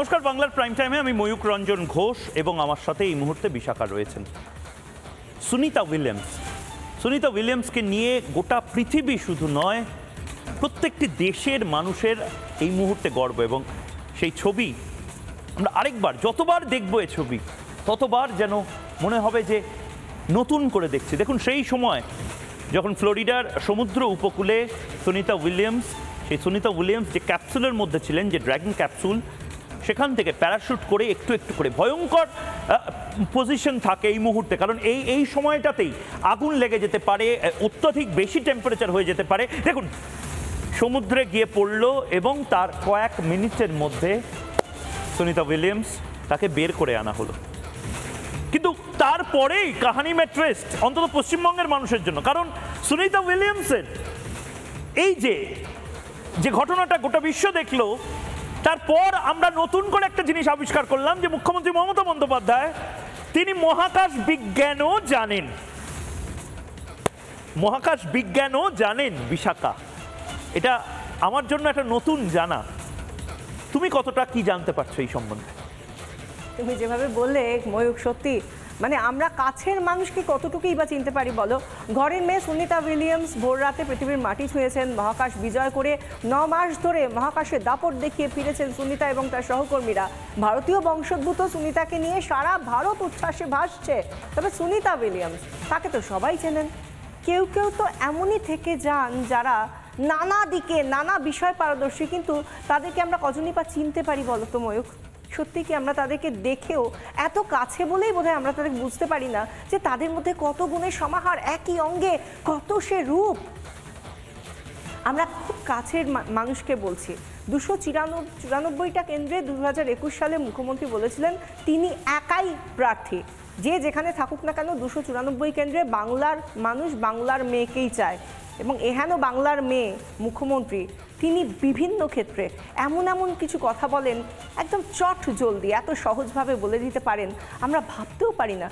নমস্কার, বাংলার প্রাইম টাইমে আমি ময়ূক রঞ্জন ঘোষ এবং আমার সাথে এই মুহূর্তে বিশাখা রয়েছেন। সুনিতা উইলিয়ামসকে নিয়ে গোটা পৃথিবী শুধু নয়, প্রত্যেকটি দেশের মানুষের এই মুহূর্তে গর্ব, এবং সেই ছবি আমরা আরেকবার যতবার দেখব এই ছবি ততবার যেন মনে হবে যে নতুন করে দেখছি। দেখুন, সেই সময় যখন ফ্লোরিডার সমুদ্র উপকূলে সুনিতা উইলিয়ামস যে ক্যাপসুলের মধ্যে ছিলেন, যে ড্র্যাগন ক্যাপসুল, সেখান থেকে প্যারাশুট করে একটু একটু করে ভয়ঙ্কর পজিশন থাকে এই মুহূর্তে, কারণ এই সময়টাতেই আগুন লেগে যেতে পারে, অত্যধিক বেশি টেম্পারেচার হয়ে যেতে পারে। দেখুন, সমুদ্রে গিয়ে পড়লো এবং তার কয়েক মিনিটের মধ্যে সুনিতা উইলিয়ামস তাকে বের করে আনা হলো। কিন্তু তারপরেই কাহানি মে টুইস্ট, অন্তত পশ্চিমবঙ্গের মানুষের জন্য, কারণ সুনিতা উইলিয়ামসের এই যে ঘটনাটা গোটা বিশ্ব দেখলো, তারপর আমরা নতুন করে একটা জিনিস আবিষ্কার করলাম যে মুখ্যমন্ত্রী মমতা বন্দ্যোপাধ্যায় তিনি মহাকাশ বিজ্ঞানও জানেন। বিশাখা, এটা আমার জন্য একটা নতুন জানা। তুমি কতটা কি জানতে পারছো এই সম্বন্ধে? তুমি যেভাবে বললে ময়ূক, সত্যি মানে আমরা কাছের মানুষকে কতটুকুই বা চিনতে পারি বলো। ঘরের মেয়ে সুনিতা উইলিয়ামস ভোর রাতে পৃথিবীর মাটি ছুঁয়েছেন, মহাকাশ বিজয় করে 9 মাস ধরে মহাকাশে দাপট দেখিয়ে ফিরেছেন সুনিতা এবং তার সহকর্মীরা। ভারতীয় বংশোদ্ভূত সুনিতাকে নিয়ে সারা ভারত উচ্ছ্বাসে ভাসছে। তবে সুনিতা উইলিয়ামস, তাকে তো সবাই চেনেন। কেউ কেউ তো এমনই থেকে যান যারা নানা দিকে নানা বিষয় পারদর্শী, কিন্তু তাদেরকে আমরা কজনই বা চিনতে পারি বলো তো ময়ূক? সত্যি কি আমরা তাদেরকে দেখেও এত কাছে বলেই বোধহয় আমরা তাদের বুঝতে পারি না যে তাদের মধ্যে কত গুণের সমাহার, একই অঙ্গে কত সে রূপ। আমরা খুব কাছের মানুষকে বলছি। 294টা কেন্দ্রে 2021 সালে মুখ্যমন্ত্রী বলেছিলেন তিনি একাই প্রার্থী। যে যেখানে থাকুক না কেন 294 কেন্দ্রে বাংলার মানুষ বাংলার মেয়েকেই চায়, এবং এহেন বাংলার মেয়ে মুখ্যমন্ত্রী তিনি বিভিন্ন ক্ষেত্রে এমন কিছু কথা বলেন, একদম চট জলদি এত সহজভাবে বলে দিতে পারেন, আমরা ভাবতেও পারি না।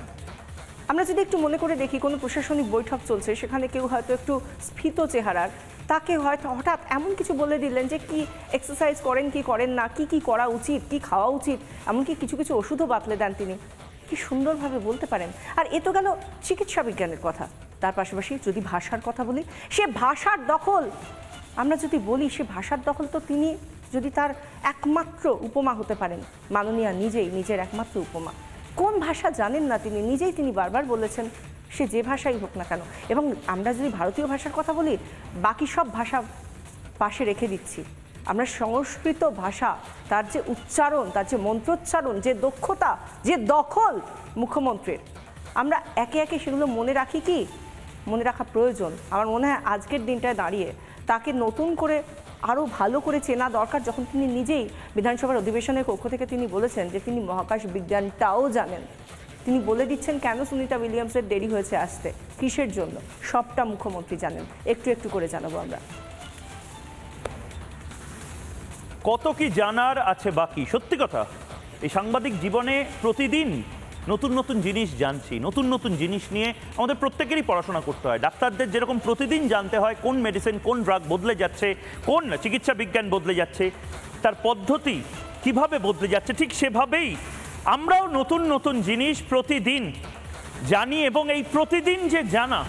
আমরা যদি একটু মনে করে দেখি, কোনো প্রশাসনিক বৈঠক চলছে, সেখানে কেউ হয়তো একটু স্ফীত চেহারার, তাকে হয়তো হঠাৎ এমন কিছু বলে দিলেন যে কি এক্সারসাইজ করেন কি করেন না, কি করা উচিত, কি খাওয়া উচিত, এমনকি কিছু ওষুধও বাতলে দেন তিনি। কি সুন্দরভাবে বলতে পারেন। আর এ তো গেল চিকিৎসা বিজ্ঞানের কথা। তার পাশাপাশি যদি ভাষার কথা বলি, সে ভাষার দখল, আমরা যদি বলি সে ভাষার দখল, তো তিনি যদি তার একমাত্র উপমা হতে পারেন, মাননীয়া নিজের একমাত্র উপমা। কোন ভাষা জানেন না তিনি নিজেই, তিনি বারবার বলেছেন, সে যে ভাষাই হোক না কেন। এবং আমরা যদি ভারতীয় ভাষার কথা বলি, বাকি সব ভাষা পাশে রেখে দিচ্ছি, আমরা সংস্কৃত ভাষা, তার যে উচ্চারণ, তার যে মন্ত্রোচ্চারণ, যে দক্ষতা, যে দখল মুখ্যমন্ত্রীর, আমরা একে একে সেগুলো মনে রাখি কি? মনে রাখা প্রয়োজন। আমার মনে হয় আজকের দিনটায় দাঁড়িয়ে তাকে নতুন করে আরও ভালো করে চেনা দরকার, যখন তিনি নিজেই বিধানসভার অধিবেশনের কক্ষ থেকে তিনি বলেছেন যে তিনি মহাকাশ বিজ্ঞানটাও জানেন। তিনি বলে দিচ্ছেন কেন সুনিতা উইলিয়ামসের দেরি হয়েছে আসতে, কিসের জন্য, সবটা মুখ্যমন্ত্রী জানেন। একটু একটু করে জানাবো আমরা। কত কি জানার আছে বাকি। সত্যি কথা, এই সাংবাদিক জীবনে প্রতিদিন নতুন জিনিস জানছি, নতুন জিনিস নিয়ে আমাদের প্রত্যেকেরই পড়াশোনা করতে হয়। ডাক্তারদের যেরকম প্রতিদিন জানতে হয় কোন মেডিসিন, কোন ড্রাগ বদলে যাচ্ছে, কোন চিকিৎসা বিজ্ঞান বদলে যাচ্ছে, তার পদ্ধতি কিভাবে বদলে যাচ্ছে, ঠিক সেভাবেই আমরাও নতুন জিনিস প্রতিদিন জানি, এবং এই প্রতিদিন যে জানা,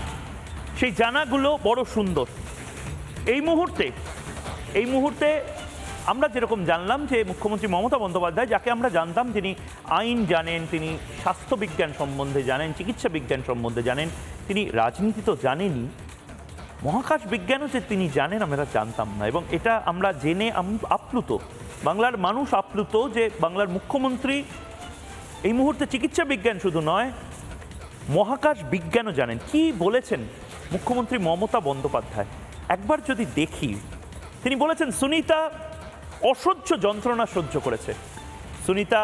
সেই জানাগুলো বড় সুন্দর। এই মুহূর্তে আমরা যেরকম জানলাম যে মুখ্যমন্ত্রী মমতা বন্দ্যোপাধ্যায়, যাকে আমরা জানতাম তিনি আইন জানেন, তিনি স্বাস্থ্যবিজ্ঞান সম্বন্ধে জানেন, চিকিৎসা বিজ্ঞান সম্বন্ধে জানেন, তিনি রাজনীতি তো জানেনই, মহাকাশ বিজ্ঞানও যে তিনি জানেন আমরা জানতাম না। এবং এটা আমরা জেনে আপ্লুত, বাংলার মানুষ আপ্লুত যে বাংলার মুখ্যমন্ত্রী এই মুহূর্তে চিকিৎসা বিজ্ঞান শুধু নয়, মহাকাশ বিজ্ঞানও জানেন। কি বলেছেন মুখ্যমন্ত্রী মমতা বন্দ্যোপাধ্যায় একবার যদি দেখি, তিনি বলেছেন সুনিতা অসহ্য যন্ত্রণা সহ্য করেছে। সুনিতা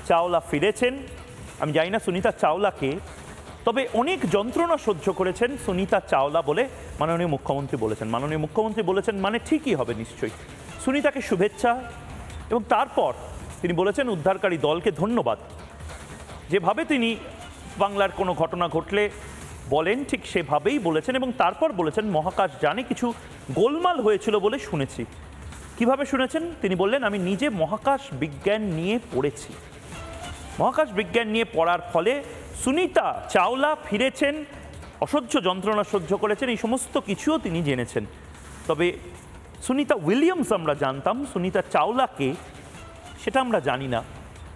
চাওলা ফিরেছেন, আমি জানি না সুনিতা চাওলাকে, তবে অনেক যন্ত্রণা সহ্য করেছেন সুনিতা চাওলা বলে মাননীয় মুখ্যমন্ত্রী বলেছেন। মাননীয় মুখ্যমন্ত্রী বলেছেন মানে ঠিকই হবে নিশ্চয়ই। সুনিতাকে শুভেচ্ছা, এবং তারপর তিনি বলেছেন উদ্ধারকারী দলকে ধন্যবাদ। যেভাবে তিনি বাংলার কোনো ঘটনা ঘটলে বলেন ঠিক সেভাবেই বলেছেন, এবং তারপর বলেছেন মহাকাশ জানে কিছু গোলমাল হয়েছিল বলে শুনেছি। কিভাবে শুনেছেন? তিনি বললেন, আমি নিজে মহাকাশ বিজ্ঞান নিয়ে পড়েছি। মহাকাশ বিজ্ঞান নিয়ে পড়ার ফলে সুনিতা চাওলা ফিরেছেন, অসহ্য যন্ত্রণা সহ্য করেছেন, এই সমস্ত কিছুও তিনি জেনেছেন। তবে সুনিতা উইলিয়ামস আমরা জানতাম, সুনিতা চাওলাকে সেটা আমরা জানি না।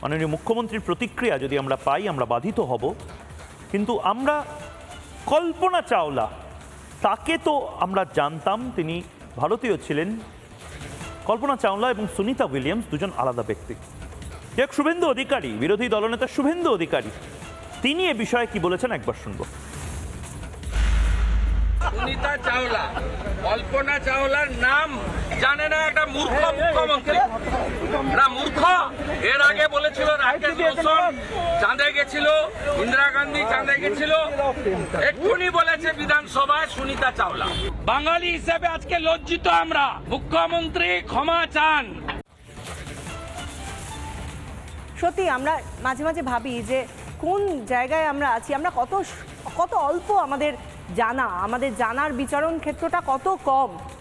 মাননীয় মুখ্যমন্ত্রীর প্রতিক্রিয়া যদি আমরা পাই আমরা বাধিত হব, কিন্তু আমরা কল্পনা চাওলা তাকে তো আমরা জানতাম, তিনি ভারতীয় ছিলেন। কল্পনা চাওলা এবং সুনিতা উইলিয়ামস দুজন আলাদা ব্যক্তি। এক শুভেন্দু অধিকারী, বিরোধী দলনেতা শুভেন্দু অধিকারী, তিনি এ বিষয়ে কি বলেছেন একবার শুনবো। সুনিতা চাওলা, কল্পনা চাওলার নাম জানে না একটা মূর্খ মুখ্যমন্ত্রী, না মূর্খ। এর আগে বলেছিল রাকেশ রোশন চাঁদে গেছিল, ইন্দিরা গান্ধী চাঁদে গেছিল, এক্ষুনি বলেছে বিধানসভায় সুনিতা চাওলা। বাঙালি হিসেবে আজকে লজ্জিত আমরা। মুখ্যমন্ত্রী ক্ষমা চান। সত্যি আমরা মাঝে মাঝে ভাবি যে কোন জায়গায় আমরা আছি, আমরা কত অল্প আমাদের জানার বিচরণ ক্ষেত্রটা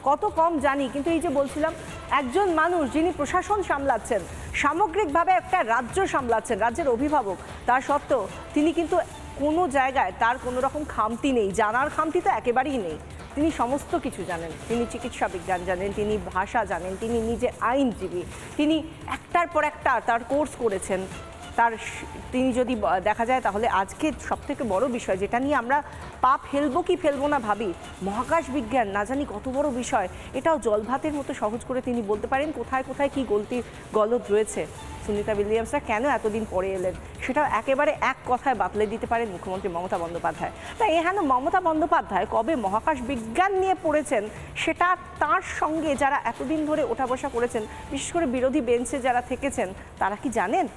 কত কম জানি। কিন্তু এই যে বলছিলাম, একজন মানুষ যিনি প্রশাসন সামলাচ্ছেন, সামগ্রিকভাবে একটা রাজ্য সামলাচ্ছেন, রাজ্যের অভিভাবক, তার সত্ত্বেও তিনি কিন্তু কোনো জায়গায় তার কোনো রকম খামতি নেই, জানার খামতি তো একেবারেই নেই। তিনি সমস্ত কিছু জানেন, তিনি চিকিৎসা বিজ্ঞান জানেন, তিনি ভাষা জানেন, তিনি নিজে আইনজীবী, তিনি একটার পর একটা তার কোর্স করেছেন। তিনি যদি দেখা যায় তাহলে আজকে সবথেকে বড় বিষয় যেটা নিয়ে আমরা পা ফেলবো কি ফেলবো না ভাবি, মহাকাশ বিজ্ঞান না জানি কত বড় বিষয়, এটাও জলভাতের মতো সহজ করে তিনি বলতে পারেন কোথায় কোথায় কি গলদ রয়েছে। সুনিতা উইলিয়ামসরা কেন এতদিন পরে এলেন সেটাও একেবারে এক কথায় বাতলে দিতে পারেন মুখ্যমন্ত্রী মমতা বন্দ্যোপাধ্যায়। তাই এখানে মমতা বন্দ্যোপাধ্যায় কবে মহাকাশ বিজ্ঞান নিয়ে পড়েছেন সেটা তার সঙ্গে যারা এতদিন ধরে ওঠা বসা করেছেন, বিশেষ করে বিরোধী বেঞ্চে যারা থেকেছেন, তারা কি জানেন?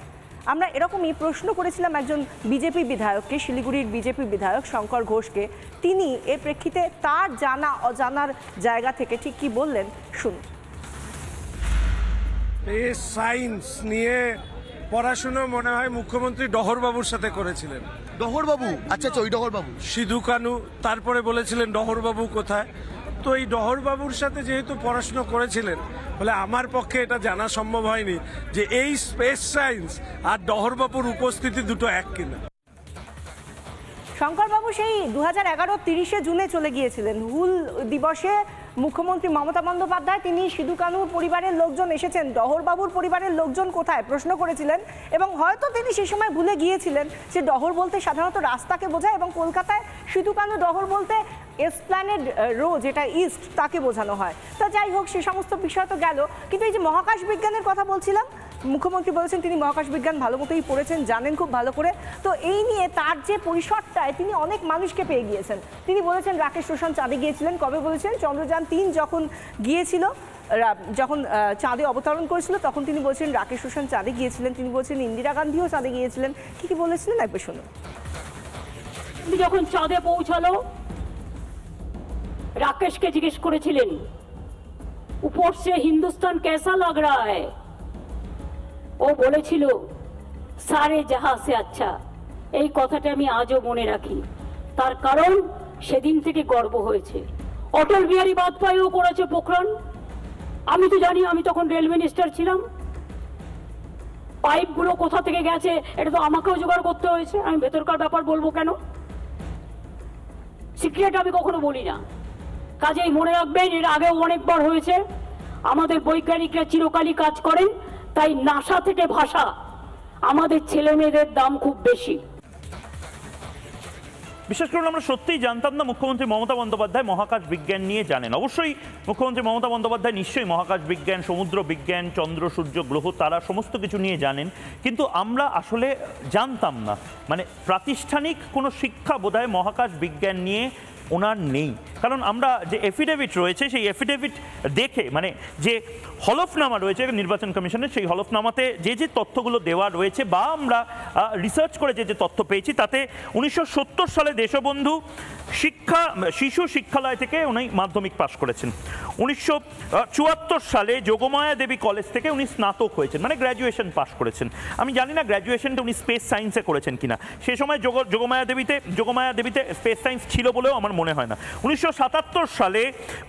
আমরা এরকমই প্রশ্ন করেছিলাম একজন বিজেপি বিধায়ককে, শিলিগুড়ির বিজেপি বিধায়ক শঙ্কর ঘোষকে। তিনি এর প্রেক্ষিতে তার জানা অজানার জায়গা থেকে ঠিক কি বললেন শুনুন। স্পেস সায়েন্স নিয়ে পড়াশুনো মনে হয় মুখ্যমন্ত্রী ডহরবাবুর সাথে করেছিলেন। ডহরবাবু? আচ্ছা আচ্ছা, ওই ডহরবাবু। সিধু কানু, তারপরে বলেছিলেন ডহরবাবু কোথায়। তো এই ডহরবাবুর সাথে যেহেতু পড়াশুনো করেছিলেন, বলে আমার পক্ষে এটা জানা সম্ভব হয়নি যে এই স্পেস সায়েন্স আর ডহরবাবুর উপস্থিতি দুটো এক কিনা। শঙ্করবাবু সেই 2011 30শে জুনে চলে গিয়েছিলেন হুল দিবসে। মুখ্যমন্ত্রী মমতা বন্দ্যোপাধ্যায় তিনি সিধু কানুর পরিবারের লোকজন এসেছেন, ডহরবাবুর পরিবারের লোকজন কোথায় প্রশ্ন করেছিলেন। এবং হয়তো তিনি সেই সময় ভুলে গিয়েছিলেন যে ডহর বলতে সাধারণত রাস্তাকে বোঝায়, এবং কলকাতায় সিধু কানু ডহর বলতে এসপ্ল্যানেড রো যেটা ইস্ট তাকে বোঝানো হয়। তো যাই হোক, সে সমস্ত বিষয় তো গেল। কিন্তু এই যে মহাকাশ বিজ্ঞানের কথা বলছিলাম, মুখ্যমন্ত্রী বলেছেন তিনি মহাকাশ বিজ্ঞান ভালো মতোই পড়েছেন, জানেন খুব ভালো করে। তো এই নিয়ে তার যে পরিসরটায় তিনি অনেক মানুষকে পেয়ে গিয়েছেন। তিনি বলেছেন রাকেশ রোশন চাঁদে গিয়েছিলেন। কবে বলেছেন? চন্দ্রযান 3 যখন গিয়েছিল, যখন চাঁদে অবতরণ করেছিল, তখন তিনি বলছেন রাকেশ রোশন চাঁদে গিয়েছিলেন। তিনি বলছেন ইন্দিরা গান্ধীও চাঁদে গিয়েছিলেন। কি বলেছিলেন একবার শুনুন। যখন চাঁদে পৌঁছালো, রাকেশকে জিজ্ঞেস করেছিলেন উপর সে হিন্দুস্তান কেসা লাগ রা হ্যায়? ও বলেছিল সারে জাহাঁ সে আচ্ছা। এই কথাটা আমি আজও মনে রাখি, তার কারণ সেদিন থেকে গর্ব হয়েছে। অটল বিহারী বাজপেয়ীও করেছে পোখরান। আমি তো জানি, আমি তখন রেল মিনিস্টার ছিলাম। পাইপগুলো কোথা থেকে গেছে এটা তো আমাকেও জোগাড় করতে হয়েছে। আমি ভেতরকার ব্যাপার বলবো কেন? সিক্রেট আমি কখনো বলি না। কাজেই মনে রাখবেন, এর আগেও অনেকবার হয়েছে। আমাদের বৈজ্ঞানিকরা চিরকালই কাজ করেন, তাই নাসা থেকে ভাষা আমাদের ছেলে মেয়েদের দাম খুব বেশি। বিশেষ করে আমরা সত্যিই জানতাম না মুখ্যমন্ত্রী মমতা বন্দ্যোপাধ্যায় মহাকাশ বিজ্ঞান নিয়ে জানেন। অবশ্যই মুখ্যমন্ত্রী মমতা বন্দ্যোপাধ্যায় নিশ্চয়ই মহাকাশ বিজ্ঞান, সমুদ্র বিজ্ঞান, চন্দ্র সূর্য গ্রহ তারা সমস্ত কিছু নিয়ে জানেন, কিন্তু আমরা আসলে জানতাম না। মানে প্রাতিষ্ঠানিক কোনো শিক্ষা বোধহয় মহাকাশ বিজ্ঞান নিয়ে ওনার নেই। কারণ আমরা যে এফিডেভিট রয়েছে সেই এফিডেভিট দেখে, মানে যে হলফনামা রয়েছে নির্বাচন কমিশনের, সেই হলফনামাতে যে যে তথ্যগুলো দেওয়া রয়েছে বা আমরা রিসার্চ করে যে যে তথ্য পেয়েছি, তাতে 1970 সালে দেশবন্ধু শিশু শিক্ষালয় থেকে উনি মাধ্যমিক পাশ করেছেন। 1974 সালে যোগমায়া দেবী কলেজ থেকে উনি স্নাতক হয়েছেন, মানে গ্র্যাজুয়েশন পাশ করেছেন। আমি জানি না গ্র্যাজুয়েশনটা উনি স্পেস সায়েন্সে করেছেন কিনা। সে সময় যোগমায়া দেবীতে স্পেস সায়েন্স ছিল বলেও আমার মনে হয় না। 1977 সালে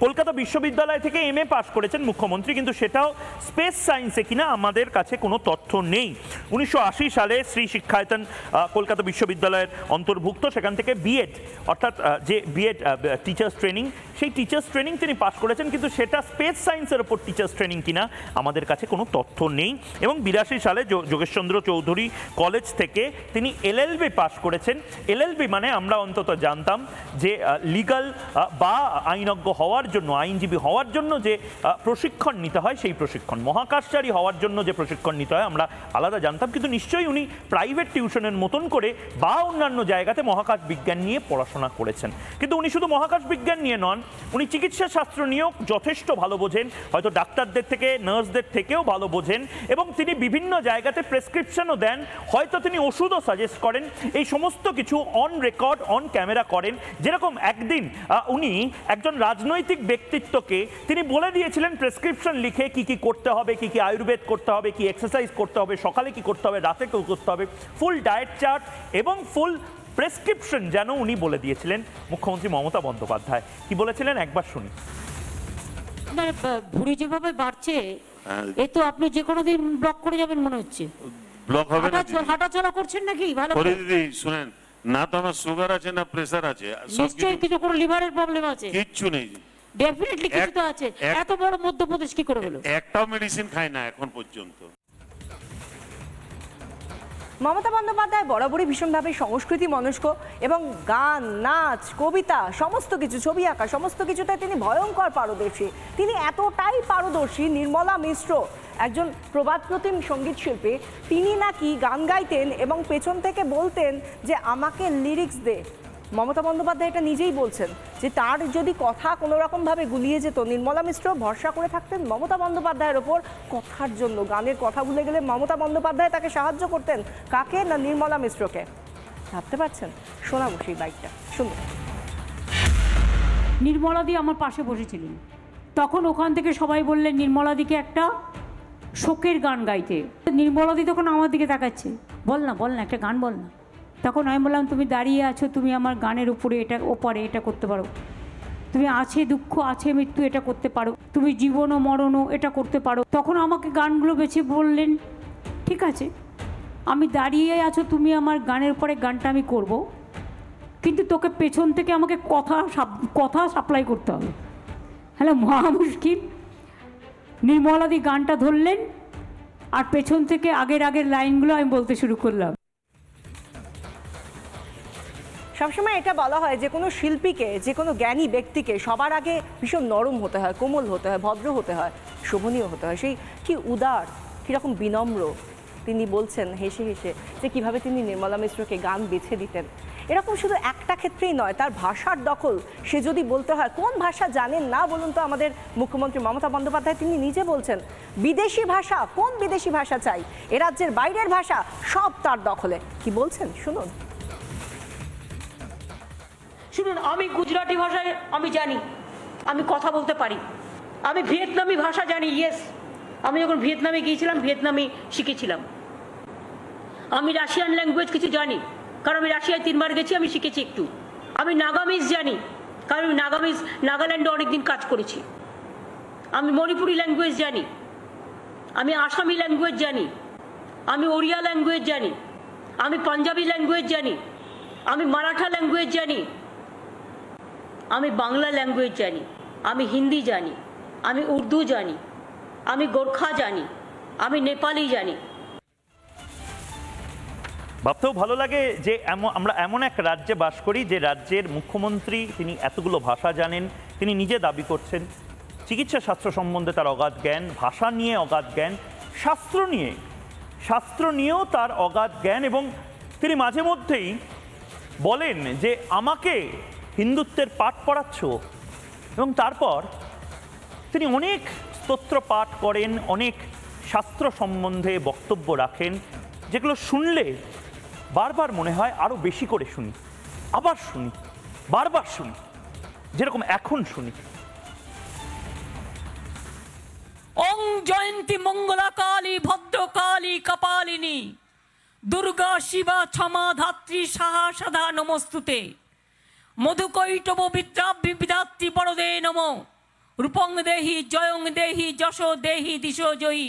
কলকাতা বিশ্ববিদ্যালয় থেকে MA পাশ করেছেন মুখ্যমন্ত্রী, কিন্তু সেটাও স্পেস সায়েন্সে কিনা আমাদের কাছে কোনো তথ্য নেই। 1980 সালে শ্রী শিক্ষায়তন কলকাতা বিশ্ববিদ্যালয়ের অন্তর্ভুক্ত, সেখান থেকে বিএড অর্থাৎ যে বিএড টিচার্স ট্রেনিং, সেই টিচার্স ট্রেনিং তিনি পাশ করেছেন, কিন্তু সেটা স্পেস সায়েন্সের ওপর টিচার্স ট্রেনিং কিনা আমাদের কাছে কোনো তথ্য নেই। এবং 82 সালে যোগেশচন্দ্র চৌধুরী কলেজ থেকে তিনি LLB পাশ করেছেন। LLB মানে আমরা অন্তত জানতাম যে লিগাল বা আইনজ্ঞ হওয়ার জন্য, আইনজীবী হওয়ার জন্য যে প্রশিক্ষণ নিতে হয় সেই প্রশিক্ষণ, মহাকাশচারী হওয়ার জন্য যে প্রশিক্ষণ নিতে হয় আমরা আলাদা জানতাম, কিন্তু নিশ্চয়ই উনি প্রাইভেট টিউশনের মতন করে বা অন্যান্য জায়গাতে মহাকাশ বিজ্ঞান নিয়ে পড়াশোনা করেছেন। কিন্তু উনি শুধু মহাকাশ বিজ্ঞান নিয়ে নন, উনি চিকিৎসা শাস্ত্র নিয়েও যথেষ্ট ভালো বোঝেন, হয়তো ডাক্তারদের থেকে নার্সদের থেকেও ভালো বোঝেন, এবং তিনি বিভিন্ন জায়গাতে প্রেসক্রিপশনও দেন, হয়তো তিনি ওষুধও সাজেস্ট করেন। এই সমস্ত কিছু অন রেকর্ড, অন ক্যামেরা করেন। যেরকম একদিন উনি একজন রাজনৈতিক ব্যক্তিত্বকে তিনি বলে দিয়েছিলেন প্রেসক্রিপশন লিখে কি কি করতে হবে, কি কি আয়ুর্বেদ করতে হবে, কি এক্সারসাইজ করতে হবে, সকালে কি করতে হবে, রাতে কি করতে হবে, ফুল ডায়েট চার্ট এবং ফুল প্রেসক্রিপশন যেন উনি বলে দিয়েছিলেন মুখ্যমন্ত্রী মমতা বন্দ্যোপাধ্যায়। কি বলেছিলেন একবার শুনি। ভুঁড়ি যেভাবে বাড়ছে, এ তো আপনি যে কোনো দিন ব্লক করে যাবেন মনে হচ্ছে। ব্লক হবে না, হাঁটাচলা করছেন নাকি? ভালো করে দিদি শুনেন, না তো আমার সুগার আছে না প্রেসার আছে, নিশ্চয়ই কিছু কোনো লিভারের প্রবলেম আছে। কিচ্ছু নেই, ডেফিনেটলি কিছু তো আছে। এত বড় মধ্যপ্রদেশ কি করে হলো? একটাও মেডিসিন খাই না এখন পর্যন্ত। মমতা বন্দ্যোপাধ্যায় বরাবরই ভীষণভাবে সংস্কৃতি মনস্ক, এবং গান, নাচ, কবিতা, সমস্ত কিছু, ছবি আঁকা, সমস্ত কিছুতে তিনি ভয়ঙ্কর পারদর্শী। তিনি এতটাই পারদর্শী, নির্মলা মিশ্র একজন প্রবাদপ্রতিম সঙ্গীত শিল্পী, তিনি নাকি গান গাইতেন এবং পেছন থেকে বলতেন যে আমাকে লিরিক্স দে। মমতা বন্দ্যোপাধ্যায় এটা নিজেই বলছেন যে তার যদি কথা কোনো রকমভাবে গুলিয়ে যেত, নির্মলা মিশ্র ভরসা করে থাকতেন মমতা বন্দ্যোপাধ্যায়ের ওপর কথার জন্য। গানের কথা ভুলে গেলে মমতা বন্দ্যোপাধ্যায় তাকে সাহায্য করতেন, কাকে না নির্মলা মিশ্রকে। ভাবতে পারছেন? শোনাবো সেই বাইকটা, শুনুন। নির্মলাদি আমার পাশে বসেছিলেন, তখন ওখান থেকে সবাই বললেন নির্মলাদিকে একটা শোকের গান গাইতে। নির্মলাদি তখন আমার দিকে তাকাচ্ছে, বল না একটা গান বল না। তখন আমি বললাম তুমি দাঁড়িয়ে আছো, তুমি আমার গানের উপরে এটা ওপারে এটা করতে পারো, তুমি আছে দুঃখ আছে মৃত্যু এটা করতে পারো, তুমি জীবন ও মরণও এটা করতে পারো। তখন আমাকে গানগুলো বেছে বললেন ঠিক আছে, আমি দাঁড়িয়ে আছো, তুমি আমার গানের উপরে গানটা আমি করব, কিন্তু তোকে পেছন থেকে আমাকে কথা সাপ্লাই করতে হবে। হ্যালো, মহা মুশকিল। নির্মলাদি গানটা ধরলেন আর পেছন থেকে আগের লাইনগুলো আমি বলতে শুরু করলাম। সবসময় এটা বলা হয় যে কোনো শিল্পীকে, যে কোনো জ্ঞানী ব্যক্তিকে সবার আগে ভীষণ নরম হতে হয়, কোমল হতে হয়, ভদ্র হতে হয়, শোভনীয় হতে হয়। সেই কি উদার, কীরকম বিনম্র তিনি বলছেন হেসে হেসে যে কীভাবে তিনি নির্মলা মিশ্রকে গান বেছে দিতেন। এরকম শুধু একটা ক্ষেত্রেই নয়, তার ভাষার দখল। সে যদি বলতে হয় কোন ভাষা জানেন না বলুন তো আমাদের মুখ্যমন্ত্রী মমতা বন্দ্যোপাধ্যায়, তিনি নিজে বলছেন বিদেশি ভাষা, কোন বিদেশি ভাষা চাই, এ রাজ্যের বাইরের ভাষা সব তার দখলে। কি বলছেন শুনুন। শুনুন, আমি গুজরাটি ভাষায় আমি জানি, আমি কথা বলতে পারি। আমি ভিয়েতনামি ভাষা জানি, ইয়েস, আমি যখন ভিয়েতনামে গিয়েছিলাম ভিয়েতনামি শিখেছিলাম। আমি রাশিয়ান ল্যাঙ্গুয়েজ কিছু জানি, কারণ আমি রাশিয়ায় 3 বার গেছি, আমি শিখেছি একটু। আমি নাগামিজ জানি, কারণ আমি নাগাল্যান্ডে অনেকদিন কাজ করেছি। আমি মণিপুরি ল্যাঙ্গুয়েজ জানি, আমি আসামি ল্যাঙ্গুয়েজ জানি, আমি ওড়িয়া ল্যাঙ্গুয়েজ জানি, আমি পাঞ্জাবি ল্যাঙ্গুয়েজ জানি, আমি মারাঠা ল্যাঙ্গুয়েজ জানি, আমি বাংলা ল্যাঙ্গুয়েজ জানি, আমি হিন্দি জানি, আমি উর্দু জানি, আমি গোর্খা জানি, আমি নেপালি জানি। ভাবতেও ভালো লাগে যে আমরা এমন এক রাজ্যে বাস করি যে রাজ্যের মুখ্যমন্ত্রী তিনি এতগুলো ভাষা জানেন। তিনি নিজে দাবি করছেন চিকিৎসা শাস্ত্র সম্বন্ধে তার অগাধ জ্ঞান, ভাষা নিয়ে অগাধ জ্ঞান, শাস্ত্র নিয়েও তার অগাধ জ্ঞান, এবং তিনি মাঝে মধ্যেই বলেন যে আমাকে হিন্দুত্বের পাঠ পড়াচ্ছ, এবং তারপর তিনি অনেক স্তোত্র পাঠ করেন, অনেক শাস্ত্র সম্বন্ধে বক্তব্য রাখেন, যেগুলো শুনলে বারবার মনে হয় আরও বেশি করে শুনি, আবার শুনি, বারবার শুনি, যেরকম এখন শুনি। ওং জয়ন্তী মঙ্গলা কালী ভদ্রকালী কপালিনী দুর্গা শিবা ক্ষমা ধাত্রী সাহা সদা নমস্তুতে। মধুকৈটব বিদ্যাত্রী বরদে নমো রূপং দেহি জয়ং দেহি যশো দেহি দিশো জয়ী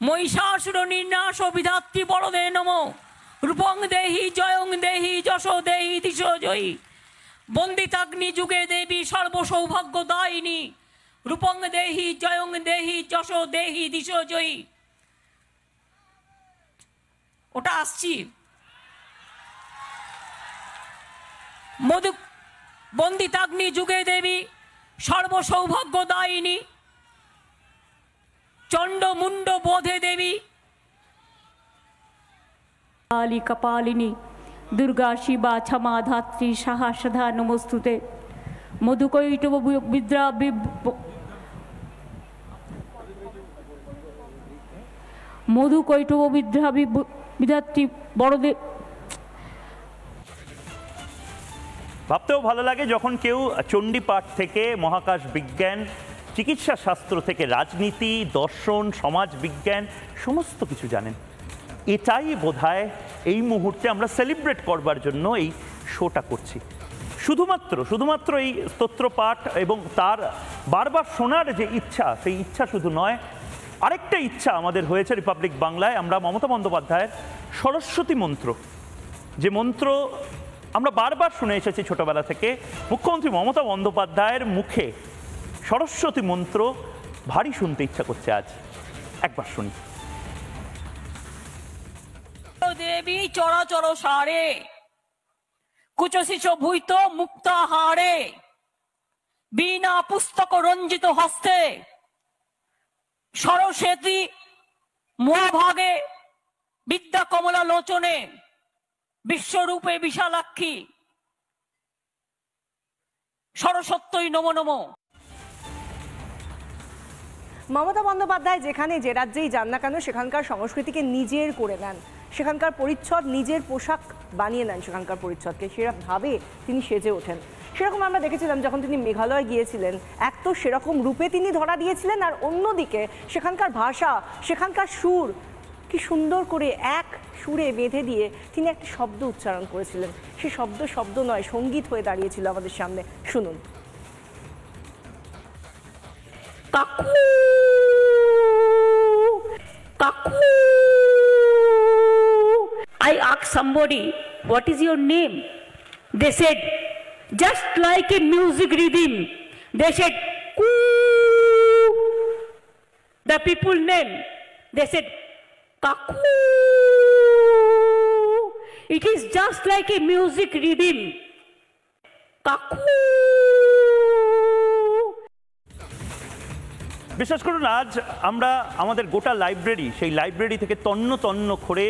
মহিষাসুর নির্নাশ বিধাত্রী বরদে নমো রূপং দেহি জয়ং দেহি যশো দেহি দিশো জয়ী বন্দিতাগ্নি যুগে দেবী সর্বসৌভাগ্য দায়িনী রূপং দেহি জয়ং দেহি যশো দেহি দিশো জয়ী। ওটা আসছি। বন্দিতাগ্নি যুগে দেবী সর্বসৌভাগ্য দায়িনী চণ্ড মুন্ড বোধে দেবী কালী কপালিনী দুর্গা শিবা ক্ষমা ধাত্রী সাহা সধা নমস্তুতে মধুকৈটব বিদ্যা মধুকৈটব বিদ্যা বিধাত্রী বড়দে। ভাবতেও ভালো লাগে যখন কেউ চণ্ডীপাঠ থেকে মহাকাশ বিজ্ঞান, চিকিৎসা শাস্ত্র থেকে রাজনীতি, দর্শন, সমাজ বিজ্ঞান সমস্ত কিছু জানেন। এটাই বোধহয় এই মুহূর্তে আমরা সেলিব্রেট করবার জন্য এই শোটা করছি। শুধুমাত্র এই স্তোত্রপাঠ এবং তার বারবার শোনার যে ইচ্ছা, সেই ইচ্ছা শুধু নয়, আরেকটা ইচ্ছা আমাদের হয়েছে রিপাবলিক বাংলায়। আমরা মমতা বন্দ্যোপাধ্যায়ের সরস্বতী মন্ত্র, যে মন্ত্র আমরা বারবার শুনে এসেছি ছোটবেলা থেকে, মুখ্যমন্ত্রী মমতা বন্দ্যোপাধ্যায়ের মুখে সরস্বতী মন্ত্র ভারী শুনতে ইচ্ছা করছে আজ। একবার শুনি। দেবী চরাচর সারে কুচশিচ ভূত মুক্তাহারে বিনা পুস্তক রঞ্জিত হস্তে সরস্বতী মহাভাগে বিদ্যা কমলা লোচনে বিশ্বরূপে বিশালাক্ষী সরস্বত্যই নমো নমো। মমতা বন্দ্যোপাধ্যায় যেখানে যে রাজ্যেই যান না কেন সেখানকার সংস্কৃতিকে নিজের করে নেন, সেখানকার পরিচ্ছদ নিজের পোশাক বানিয়ে নেন, সেখানকার পরিচ্ছদকে সেভাবে তিনি সেজে ওঠেন। সেরকম আমরা দেখেছিলাম যখন তিনি মেঘালয় গিয়েছিলেন, এক তো সেরকম রূপে তিনি ধরা দিয়েছিলেন, আর অন্যদিকে সেখানকার ভাষা, সেখানকার সুর কি সুন্দর করে এক সুরে বেঁধে দিয়ে তিনি একটা শব্দ উচ্চারণ করেছিলেন। সে শব্দ নয়, সঙ্গীত হয়ে দাঁড়িয়েছিল আমাদের সামনে। শুনুন। কাকু কাকু I asked somebody, what is your name? They said, just like a music rhythm. They said, Koo. The people name, they said, Kaku. It is just like a music rhythm. Kaku. বিশ্বাস করুন, আজ আমরা আমাদের গোটা library, সেই library থেকে তন্ন তন্ন করে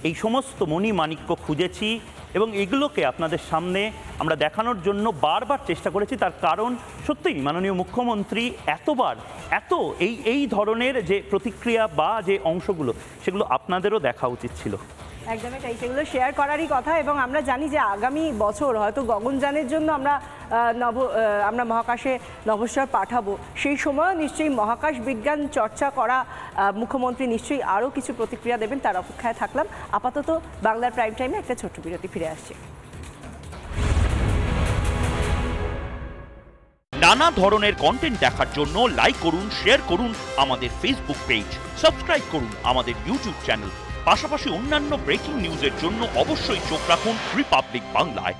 এই সমস্ত মণিমাণিক্য খুঁজেছি এবং এগুলোকে আপনাদের সামনে আমরা দেখানোর জন্য বারবার চেষ্টা করেছি। তার কারণ সত্যিই মাননীয় মুখ্যমন্ত্রী এই ধরনের যে প্রতিক্রিয়া বা যে অংশগুলো, সেগুলো আপনাদেরও দেখা উচিত ছিল। একদমই তাই, সেগুলো শেয়ার করারই কথা। এবং আমরা জানি যে আগামী বছর হয়তো গগনযানের জন্য আমরা মহাকাশে নভোশ্চর পাঠাবো। সেই সময়ও নিশ্চয়ই মহাকাশ বিজ্ঞান চর্চা করা মুখ্যমন্ত্রী নিশ্চয়ই আরও কিছু প্রতিক্রিয়া দেবেন, তার অপেক্ষায় থাকলাম। আপাতত বাংলার প্রাইম টাইমে একটা ছোট্ট বিরতি, ফিরে আসছে। নানা ধরনের কন্টেন্ট দেখার জন্য লাইক করুন, শেয়ার করুন আমাদের ফেসবুক পেজ, সাবস্ক্রাইব করুন আমাদের ইউটিউব চ্যানেল। পাশাপাশি অন্যান্য ব্রেকিং নিউজের জন্য অবশ্যই চোখ রাখুন রিপাবলিক বাংলায়।